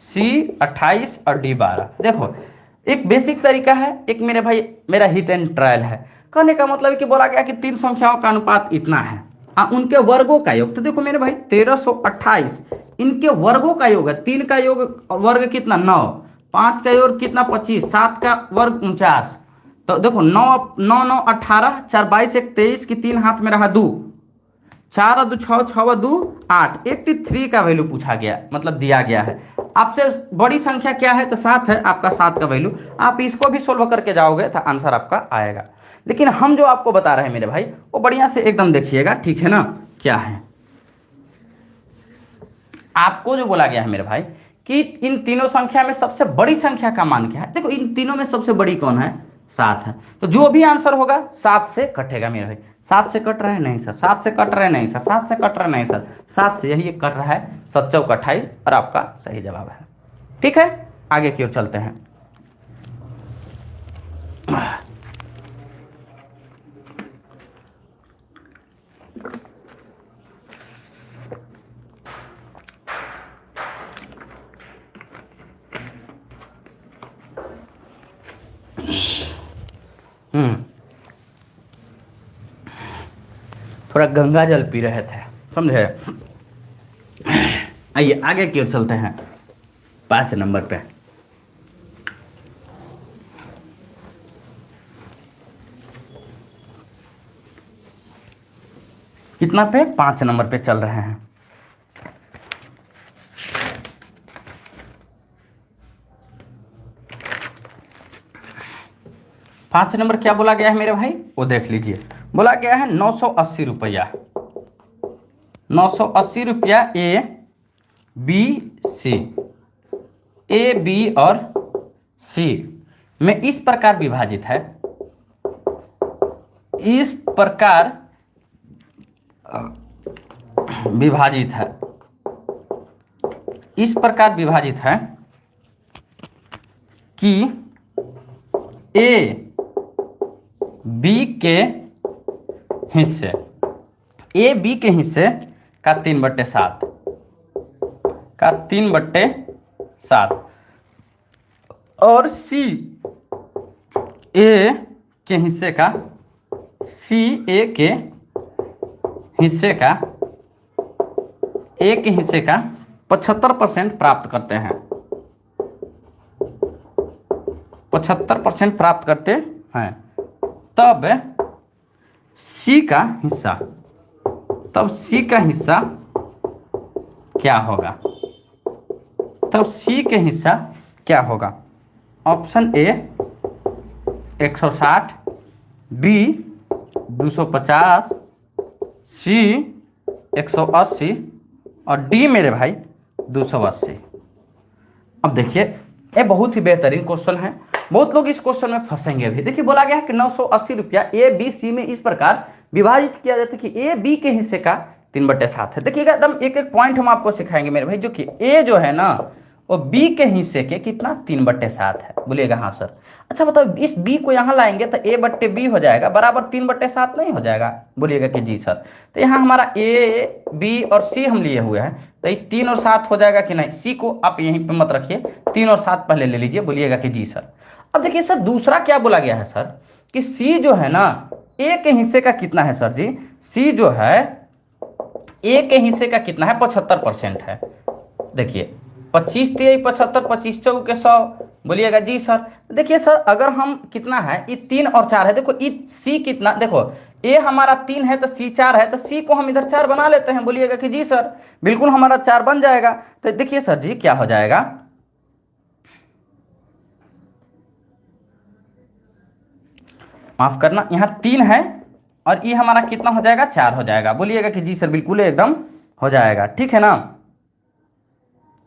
सी 28 और डी 12। देखो एक बेसिक तरीका है, एक मेरे भाई मेरा हिट एंड ट्रायल है। कहने का मतलब है कि बोला गया कि 3 संख्याओं का अनुपात इतना है, उनके वर्गों का योग। तो देखो मेरे भाई 1328 इनके वर्गों का योग है। 3 का योग वर्ग कितना? 9, 5 का योग कितना? 25, 7 का वर्ग 49। तो देखो 9 9 9 18, 4 22 1 23 की 3 हाथ में रहा 2, 4 और 2 6, 6 और 2 8, 83 का वैल्यू पूछा गया, मतलब दिया गया है। आपसे बड़ी संख्या क्या है? तो 7 है, आपका 7 का वैल्यू। आप इसको भी सोल्व करके जाओगे तो आंसर आपका आएगा। लेकिन हम जो आपको बता रहे हैं मेरे भाई वो बढ़िया से एकदम देखिएगा, ठीक है ना। क्या है आपको जो बोला गया है मेरे भाई कि इन तीनों संख्या में सबसे बड़ी संख्या का मान क्या है? देखो इन तीनों में सबसे बड़ी कौन है? 7 है। तो जो भी आंसर होगा 7 से कटेगा मेरे भाई। 7 से कट रहे हैं? नहीं सर। 7 से कट रहे नहीं सर। 7 से कट रहे नहीं सर। 7 से यही कट रहा है। 7 चौक 28 और आपका सही जवाब है। ठीक है, आगे की ओर चलते हैं। थोड़ा गंगा जल पी रहे थे, समझे। आइए आगे क्यों चलते हैं 5 नंबर पे। कितना पे? 5 नंबर पे चल रहे हैं। पांच नंबर क्या बोला गया है मेरे भाई, वो देख लीजिए। बोला गया है 980 रुपया, 980 रुपया A B C, A B और सी में इस प्रकार विभाजित है, इस प्रकार विभाजित है, इस प्रकार विभाजित है कि ए बी के हिस्से, ए बी के हिस्से का 3/7 का 3/7 और सी ए के हिस्से का, सी ए के हिस्से का, ए के हिस्से का 75% प्राप्त करते हैं, 75% प्राप्त करते हैं। तब सी का हिस्सा, तब सी का हिस्सा क्या होगा, तब सी के हिस्सा क्या होगा? ऑप्शन ए 160, बी 250, सी 180 और डी मेरे भाई 280। अब देखिए ये बहुत ही बेहतरीन क्वेश्चन है, बहुत लोग इस क्वेश्चन में फंसेंगे भी। देखिए बोला गया है कि 980 रुपया ए बी सी में इस प्रकार विभाजित किया जाता है कि ए बी के हिस्से का 3/7 है। देखिएगा एकदम एक एक पॉइंट हम आपको सिखाएंगे मेरे भाई, जो कि ए जो है ना वो बी के हिस्से के कितना 3/7 है। बोलिएगा हाँ सर। अच्छा बताओ इस बी को यहाँ लाएंगे तो ए बट्टे बी हो जाएगा बराबर 3/7 नहीं हो जाएगा? बोलिएगा कि जी सर। तो यहाँ हमारा ए बी और सी हम लिए हुए हैं, तो ये 3 और 7 हो जाएगा कि नहीं? सी को आप यहीं पे मत रखिए, 3 और 7 पहले ले लीजिए। बोलिएगा कि जी सर। अब देखिए सर दूसरा क्या बोला गया है सर कि सी जो है ना ए के हिस्से का कितना है सर जी? सी जो है ए के हिस्से का कितना है? 75% है। देखिए 25 3 75, 25 चौके 100। बोलिएगा जी सर। देखिए सर अगर हम कितना है, ये 3 और 4 है। देखो ये सी कितना, देखो ए हमारा 3 है तो सी 4 है, तो सी को हम इधर 4 बना लेते हैं। बोलिएगा कि जी सर। बिल्कुल हमारा 4 बन जाएगा। तो देखिए सर जी क्या हो जाएगा, माफ करना, यहाँ 3 है और ये हमारा कितना हो जाएगा? 4 हो जाएगा। बोलिएगा कि जी सर बिल्कुल एकदम हो जाएगा। ठीक है ना,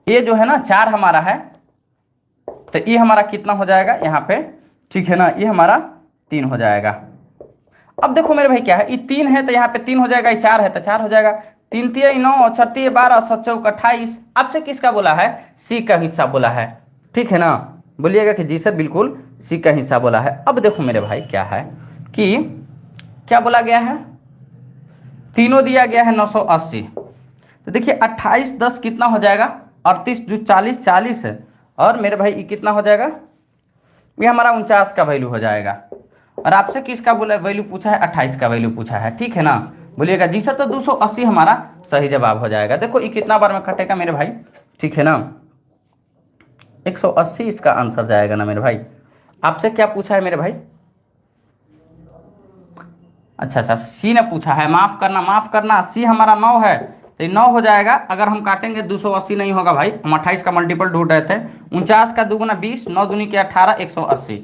ये जो है ना 4 हमारा है, तो ये हमारा कितना हो जाएगा यहाँ पे? ठीक है ना, ये हमारा 3 हो जाएगा। अब देखो मेरे भाई क्या है, ये 3 है तो यहाँ पे 3 हो जाएगा, ये 4 है तो 4 हो जाएगा। 3 3 9 और 6 3 12 7 4 28। आपसे किसका बोला है? सी का हिस्सा बोला है। ठीक है ना, बोलिएगा कि जी सर बिल्कुल सी का हिस्सा बोला है। अब देखो मेरे भाई क्या है कि क्या बोला गया है, तीनों दिया गया है 980। तो देखिए 28 10 कितना हो जाएगा? 38 जो 40 40 है, और मेरे भाई ये कितना हो जाएगा? ये हमारा 49 का वैल्यू हो जाएगा। और आपसे किसका बोला वैल्यू पूछा है? 28 का वैल्यू पूछा है। ठीक है ना, बोलिएगा जी सर। तो 280 हमारा सही जवाब हो जाएगा। देखो ये कितना बार में कटेगा मेरे भाई? ठीक है ना, 180 इसका आंसर जाएगा ना मेरे भाई। आपसे क्या पूछा है मेरे भाई? अच्छा सी ने पूछा है, माफ करना सी हमारा 9 है तो 9 हो जाएगा। अगर हम काटेंगे 280 नहीं होगा भाई, हम 28 का मल्टीपल ढूंढ रहे थे। 49 का 2 गुना 20, 9 दूनी के 18, 180।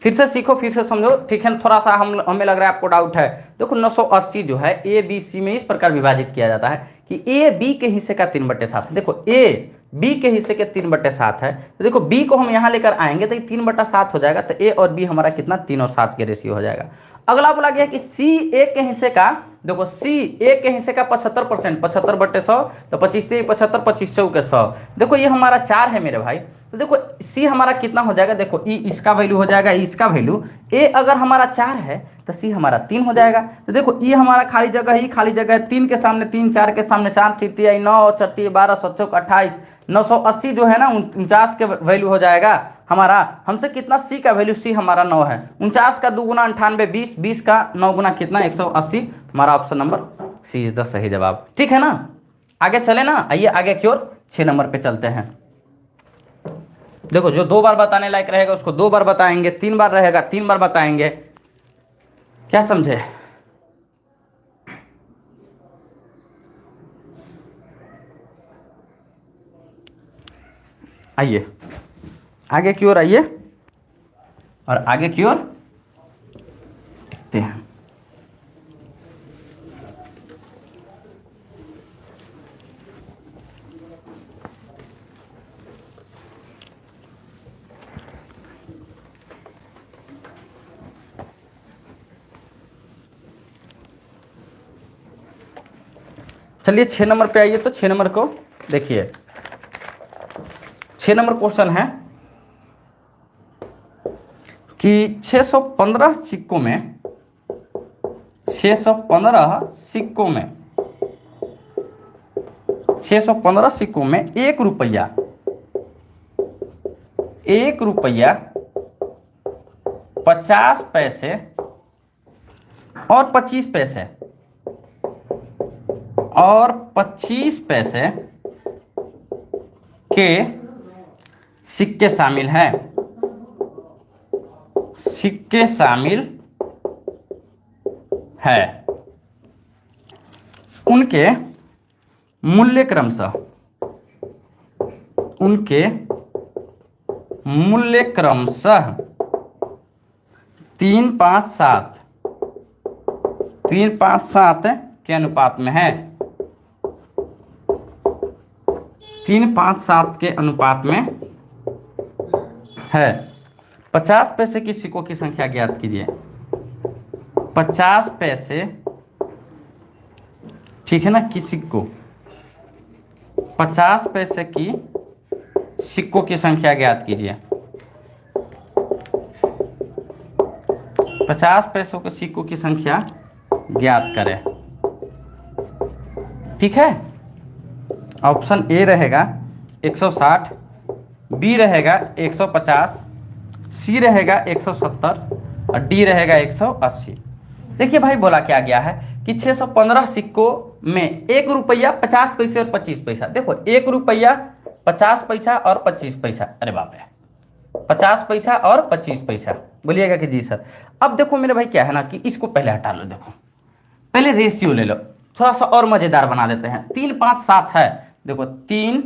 फिर से सीखो, फिर से समझो। ठीक है, थोड़ा सा हमें लग रहा है आपको डाउट है। देखो 980 जो है ए बी सी में इस प्रकार विभाजित किया जाता है कि ए बी के हिस्से का 3/7। देखो ए बी के हिस्से के 3/7 है, तो देखो बी को हम यहाँ लेकर आएंगे तो ये 3/7 हो जाएगा। तो ए और बी हमारा कितना? 3 और 7 के रेशियो हो जाएगा। अगला बोला गया कि सी ए के हिस्से का, देखो सी ए के हिस्से का 75%, 75/100, तो 25 3 75, 25 चौके 100। देखो ये हमारा 4 है मेरे भाई, तो देखो सी हमारा कितना हो जाएगा? देखो ई इसका वैल्यू हो जाएगा, इसका वैल्यू। ए अगर हमारा 4 है तो तो सी हमारा 3 हो जाएगा। तो देखो ये हमारा खाली जगह ही खाली जगह है, 3 के सामने 3, 4 के सामने 4, 3 9, 4 12, 7 28, 980 जो है ना 49 के वैल्यू हो जाएगा हमारा। हमसे कितना सी का वैल्यू, सी हमारा 9 है। 49 का 2 गुना 98, 20, 20 का 9 गुना कितना 180। हमारा option number C is the सही जवाब। ठीक है ना, आगे चले ना, आइए आगे की ओर 6 नंबर पे चलते हैं। देखो जो 2 बार बताने लायक रहेगा उसको 2 बार बताएंगे, 3 बार रहेगा 3 बार बताएंगे। क्या समझे? आइए आगे की ओर आइए और आगे की ओर देखते हैं। चलिए 6 नंबर पे आइए। तो 6 नंबर को देखिए, 6 नंबर क्वेश्चन है कि 615 सिक्कों में 615 सिक्कों में 615 सिक्कों में 1 रुपया 50 पैसे और 25 पैसे और 25 पैसे के सिक्के शामिल हैं। सिक्के शामिल है, उनके मूल्य क्रमशः 3, 5, 7 के अनुपात में है। 3, 5, 7 के अनुपात में है। 50 पैसे की सिक्कों की संख्या ज्ञात कीजिए। 50 पैसे, ठीक है ना, की सिक्कों, 50 पैसे की सिक्कों की संख्या ज्ञात कीजिए। 50 पैसों के सिक्कों की संख्या ज्ञात करें। ठीक है, ऑप्शन ए रहेगा 160, बी रहेगा 150, सी रहेगा 170 और डी रहेगा 180। देखिए भाई बोला क्या गया है कि 615 सिक्कों में 1 रुपया 50 पैसे और 25 पैसा। देखो 1 रुपया 50 पैसा और 25 पैसा, अरे बाप रे, 50 पैसा और 25 पैसा। बोलिएगा कि जी सर। अब देखो मेरे भाई क्या है ना कि इसको पहले हटा लो। देखो पहले रेशियो ले लो, थोड़ा सा और मजेदार बना देते हैं। 3, 5, 7 है। देखो 3,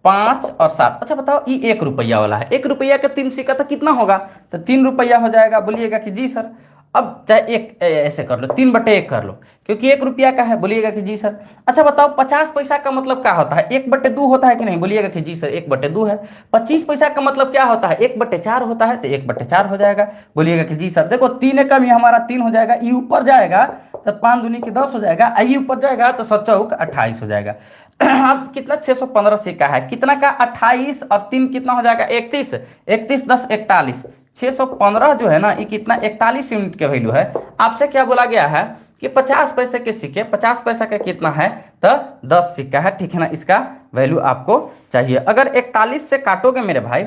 5 और 7। अच्छा बताओ ये 1 रुपया वाला है, 1 रुपया का 3 सिक्का तो कितना होगा? तो 3 रुपया हो जाएगा। बोलिएगा कि जी सर। अब चाहे एक ऐसे कर लो, 3/1 कर लो, क्योंकि 1 रुपया का है। बोलिएगा कि जी सर। अच्छा बताओ 50 पैसा का मतलब क्या होता है? 1/2 होता है कि नहीं? बोलिएगा कि जी सर 1/2 है। 25 पैसा का मतलब क्या होता है? 1/4 होता है, तो 1/4 हो जाएगा। बोलिएगा कि जी सर। देखो 3 एकम ही हमारा 3 हो जाएगा, ई ऊपर जाएगा तो 5 दूनी की 10 हो जाएगा, आई ऊपर जाएगा तो 7 चौक 28 हो जाएगा। अब कितना 615 सिक्का है, कितना का 28 और 3 कितना हो जाएगा? 31, 31 10 41। 615 जो है ना ये कितना 41 यूनिट के वैल्यू है। आपसे क्या बोला गया है कि 50 पैसे के सिक्के, 50 पैसा का कितना है? तो 10 सिक्का है। ठीक है ना, इसका वैल्यू आपको चाहिए। अगर 41 से काटोगे मेरे भाई,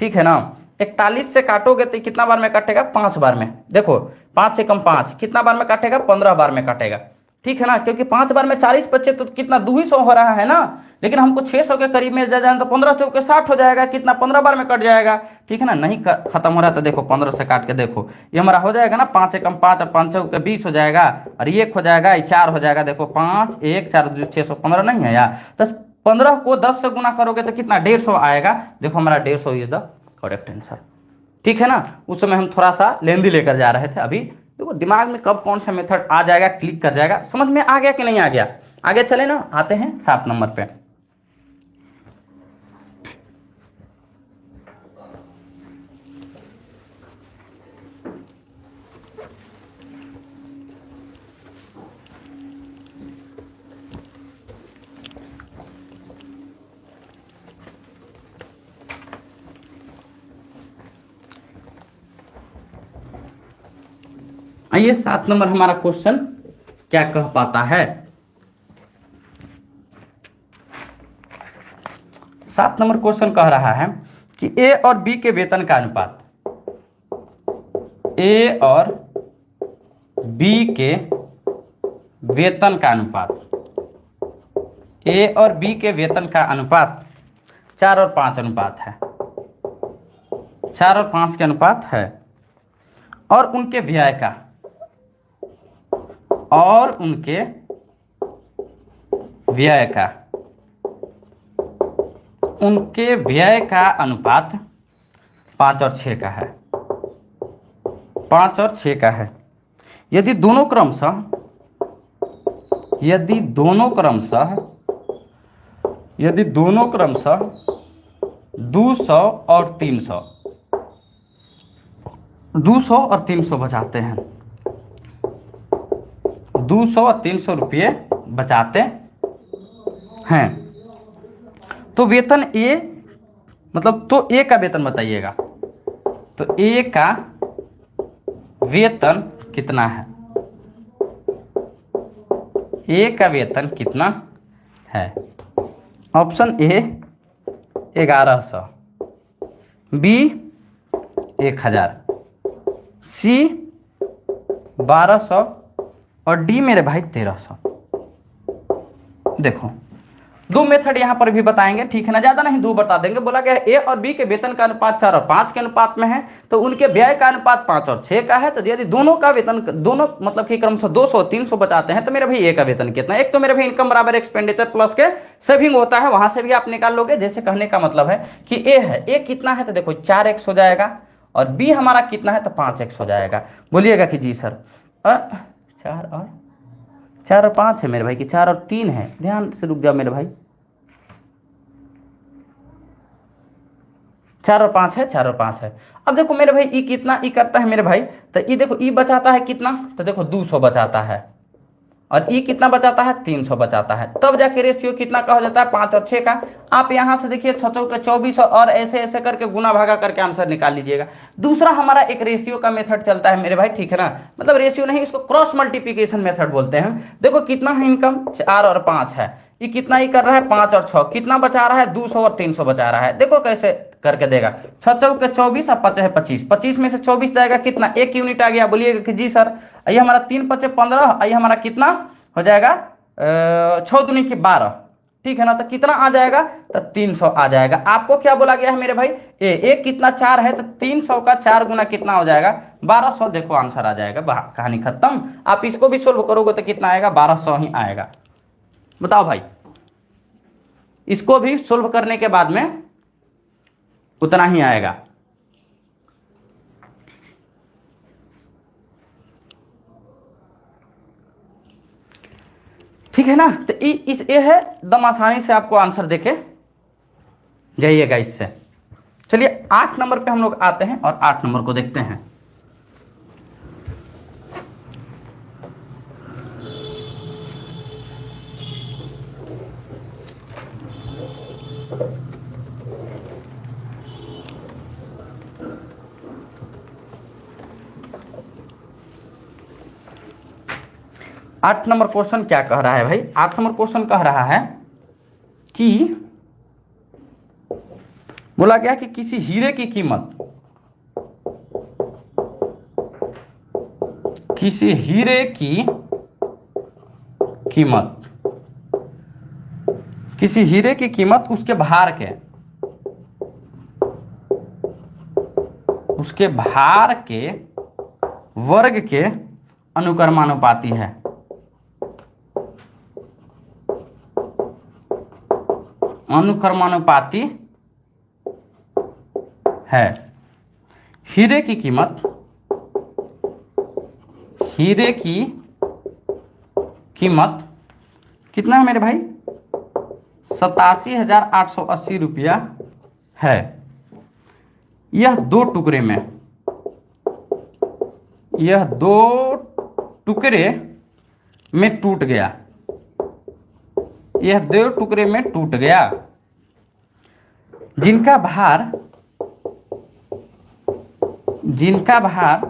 ठीक है ना, 41 से काटोगे तो कितना बार में काटेगा? 5 बार में। देखो 5 से कम 5 कितना बार में काटेगा? 15 बार में काटेगा। ठीक है ना, क्योंकि 5 बार में 40 बच्चे तो कितना 200 हो रहा है ना, लेकिन हमको 600 के करीब में जा जाए तो 15 चौके 60 हो जाएगा। कितना 15 बार में कट जाएगा। ठीक है ना, नहीं खत्म हो रहा तो देखो 15 से काट के देखो, ये हमारा हो जाएगा ना 5 एकम 5 और 5 चौके 20 हो जाएगा और ये 1 हो जाएगा, ये 4 हो जाएगा। देखो 5 1 4 615 नहीं है यार। तो 15 को 10 से गुना करोगे तो कितना 150 आएगा। देखो हमारा 150 इज द करेक्ट आंसर। ठीक है ना, उस समय हम थोड़ा सा लेंदी लेकर जा रहे थे। अभी देखो दिमाग में कब कौन सा मेथड आ जाएगा, क्लिक कर जाएगा। समझ में आ गया कि नहीं आ गया? आगे चले ना, आते हैं 7 नंबर पे। आइए 7 नंबर हमारा क्वेश्चन क्या कह पाता है। 7 नंबर क्वेश्चन कह रहा है कि ए और बी के वेतन का अनुपात, ए और बी के वेतन का अनुपात, ए और बी के वेतन का अनुपात 4 और 5 अनुपात है, 4 और 5 के अनुपात है, और उनके व्यय का, और उनके व्यय का, उनके व्यय का अनुपात 5 और 6 का है, 5 और 6 का है। यदि दोनों क्रमशः, यदि दोनों क्रमशः 200 और 300, 200 और 300 बचाते हैं, 200 और 300 रुपये बचाते हैं, तो वेतन ए, मतलब तो ए का वेतन बताइएगा, तो ए का वेतन कितना है, ए का वेतन कितना है। ऑप्शन ए 1100, बी 1000, सी 1200 और डी मेरे भाई 1300। देखो दो मेथड यहां पर भी बताएंगे, ठीक है ना, ज्यादा नहीं, दो बता देंगे। बोला गया ए और बी के वेतन का अनुपात 4 और 5 के अनुपात में है, तो उनके व्यय का अनुपात 5 और 6 का है। तो यदि दोनों का वेतन, दोनों मतलब कि क्रमशः 200 300 बचाते हैं, तो मेरे भाई ए का वेतन कितना है। एक तो मेरे भाई इनकम बराबर एक्सपेंडिचर प्लस के सेविंग होता है, वहां से भी आप निकाल लोगे। जैसे कहने का मतलब है कि ए है, ए कितना है, तो देखो 4x हो जाएगा, और बी हमारा कितना है, तो 5x हो जाएगा। बोलिएगा कि जी सर 4 और 5 है मेरे भाई, कि 4 और 3 है, ध्यान से रुक जाओ मेरे भाई, 4 और 5 है, 4 और 5 है। अब देखो मेरे भाई ई कितना ई करता है मेरे भाई, तो ई देखो ई बचाता है कितना, तो देखो 200 बचाता है, और ई कितना बचाता है, 300 बचाता है। तब जाके रेशियो कितना का हो जाता है, 5 और 6 का। आप यहां से देखिए 6 चौके 24 और ऐसे ऐसे करके गुना भागा करके आंसर निकाल लीजिएगा। दूसरा हमारा एक रेशियो का मेथड चलता है मेरे भाई, ठीक है ना, मतलब रेशियो नहीं, इसको क्रॉस मल्टीप्लिकेशन मेथड बोलते हैं। देखो कितना है इनकम, 4 और 5 है, ये कितना ही कर रहा है, 5 और 6, कितना बचा रहा है, 200 और 300 बचा रहा है। देखो कैसे करके देगा, 6 चौके 24 और 5 है 25, 25 में से 24 जाएगा कितना, 1 यूनिट आ गया। बोलिएगा कि जी सर, ये हमारा 3 5 15, ये हमारा कितना हो जाएगा, 6 दूनी की 12, ठीक है ना, तो कितना आ जाएगा, तो 300 आ जाएगा। आपको क्या बोला गया है मेरे भाई, एक कितना 4 है, तो 300 का 4 गुना कितना हो जाएगा, 1200। देखो आंसर आ जाएगा, कहानी खत्म। आप इसको भी सोल्व करोगे तो कितना आएगा, 1200 ही आएगा। बताओ भाई, इसको भी सोल्व करने के बाद में उतना ही आएगा। ठीक है ना, तो इस ए है, दम आसानी से आपको आंसर देके जाइएगा इससे। चलिए 8 नंबर पे हम लोग आते हैं और 8 नंबर को देखते हैं। आठ नंबर क्वेश्चन क्या कह रहा है भाई, 8 नंबर क्वेश्चन कह रहा है कि बोला गया कि किसी हीरे की कीमत, किसी हीरे की कीमत, किसी हीरे की कीमत उसके भार के, उसके भार के वर्ग के अनुक्रमानुपाती है। अनुक्रमानुपाती है। हीरे की कीमत, हीरे की कीमत कितना है मेरे भाई, 87,880 रुपया है। यह 2 टुकड़े में, यह 2 टुकड़े में टूट गया, यह 2 टुकड़े में टूट गया, जिनका भार, जिनका भार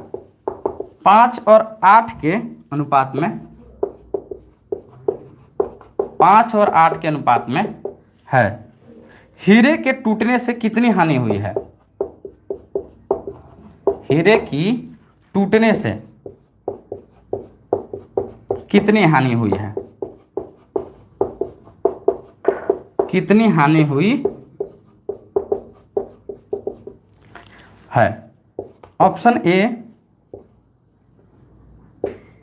5 और 8 के अनुपात में, 5 और 8 के अनुपात में है। हीरे के टूटने से कितनी हानि हुई है? हीरे की टूटने से कितनी हानि हुई है? कितनी हानि हुई है? ऑप्शन ए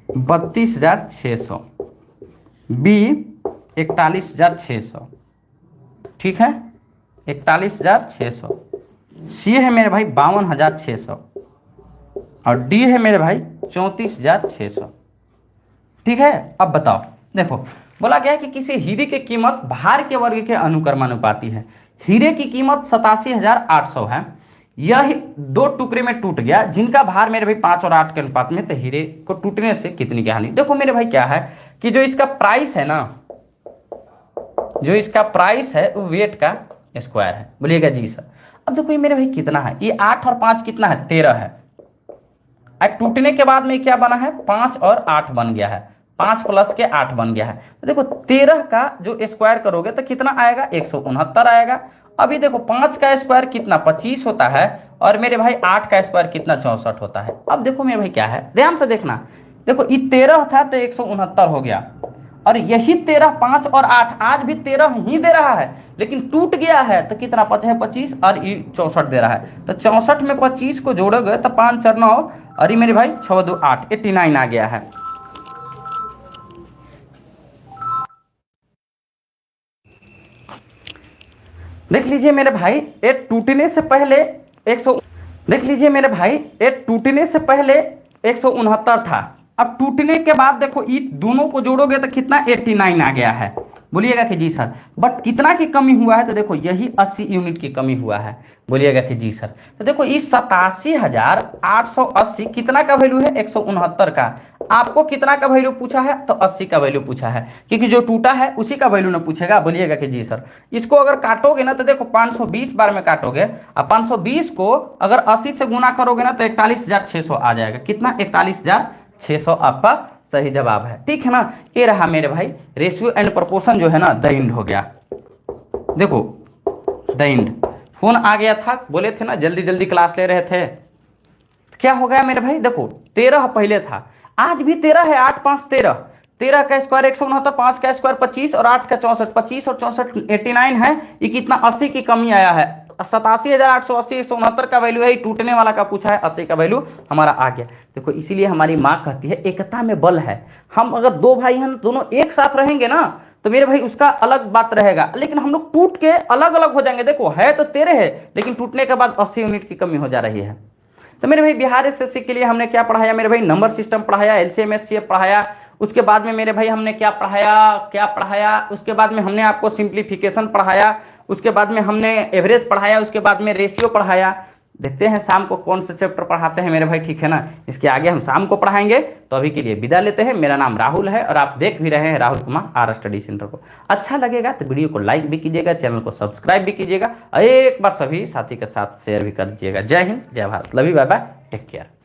32,600, बी 41,600, ठीक है 41,600, सी है मेरे भाई 52,600 और डी है मेरे भाई 34,600, ठीक है। अब बताओ, देखो बोला गया है कि किसी हीरे की कीमत भार के वर्ग के अनुक्रमानुपाती है। हीरे की कीमत 87,800 है। यह 2 टुकड़े में टूट गया जिनका भार मेरे भाई 5 और 8 के अनुपात में, तो हीरे को टूटने से कितनी की हानि? देखो मेरे भाई क्या है कि जो इसका प्राइस है ना, जो इसका प्राइस है वो वेट का स्क्वायर है। बोलिएगा जी सर। अब देखो ये मेरे भाई कितना है, ये 8 और 5 कितना है? 13 है। अब टूटने के बाद में क्या बना है? 5 और 8 बन गया है, 5 प्लस के 8 बन गया है। तो देखो 13 का जो स्क्वायर करोगे तो कितना आएगा? 169 आएगा। अभी देखो 5 का स्क्वायर कितना? 25 होता है और मेरे भाई 8 का स्क्वायर कितना? 64 होता है। अब देखो मेरे भाई क्या है, ध्यान से देखना, देखो ये 13 था तो 169 हो गया, और यही 13, 5 और 8 आज भी 13 ही दे रहा है, लेकिन टूट गया है तो कितना बचा है? 25 और ये 64 दे रहा है। तो 64 में 25 को जोड़ोगे तो 5 4 9 और ये मेरे भाई 6 2 8, 89 आ गया है। देख लीजिए मेरे भाई, ये टूटने से पहले 100, देख लीजिए मेरे भाई, ये टूटने से पहले 169 था। अब टूटने के बाद देखो ये दोनों को जोड़ोगे तो कितना? 89 आ गया है। बोलिएगा कि जी सर। बट कितना की कमी हुआ है? तो देखो यही 80 यूनिट की कमी हुआ है। बोलिएगा कि जी सर। तो देखो इस 87,880 कितना का वैल्यू है? 169 का। आपको कितना का वैल्यू पूछा है? तो 80 का वैल्यू पूछा है, क्योंकि जो टूटा है उसी का वैल्यू ना पूछेगा। बोलिएगा कि जी सर। इसको अगर काटोगे ना तो देखो 520 बार में काटोगे, और 520 को अगर 80 से गुना करोगे ना तो 41,600 आ जाएगा। कितना? 41,600 आपका सही जवाब है, ठीक है ना। ये रहा मेरे भाई रेशियो एंड प्रोपोर्शन जो है ना, द एंड हो गया। देखो द एंड। फोन आ गया था, बोले थे ना जल्दी जल्दी क्लास ले रहे थे, क्या हो गया मेरे भाई? देखो 13 पहले था, आज भी 13 है। 8 5 13, 13 का स्क्वायर 169, 5 का स्क्वायर 25 और 8 का 64, 25 और 64 89 है। ये कितना? 80 की कमी आया है। 87,880, 169 का वैल्यू है, टूटने वाला का पूछा है, 80 का वैल्यू हमारा आ गया। देखो इसीलिए हमारी माँ कहती है एकता में बल है। हम अगर 2 भाई हैं, दोनों एक साथ रहेंगे ना तो मेरे भाई उसका अलग बात रहेगा, लेकिन हम लोग टूट के अलग अलग हो जाएंगे। देखो है तो 13 है, लेकिन टूटने के बाद 80 यूनिट की कमी हो जा रही है। तो मेरे भाई बिहार एसएससी के लिए हमने क्या पढ़ाया मेरे भाई? नंबर सिस्टम पढ़ाया, एलसीएम एचसीएफ पढ़ाया। उसके बाद में मेरे भाई हमने क्या पढ़ाया? उसके बाद में हमने आपको सिंप्लीफिकेशन पढ़ाया। उसके बाद में हमने एवरेज पढ़ाया। उसके बाद में रेशियो पढ़ाया। देखते हैं शाम को कौन सा चैप्टर पढ़ाते हैं मेरे भाई, ठीक है ना। इसके आगे हम शाम को पढ़ाएंगे। तो अभी के लिए विदा लेते हैं। मेरा नाम राहुल है और आप देख भी रहे हैं Rahul Kumar R study centre को। अच्छा लगेगा तो वीडियो को लाइक भी कीजिएगा, चैनल को सब्सक्राइब भी कीजिएगा और एक बार सभी साथी के साथ शेयर भी कर दीजिएगा। जय हिंद, जय Bharat, love you, bye bye, take care.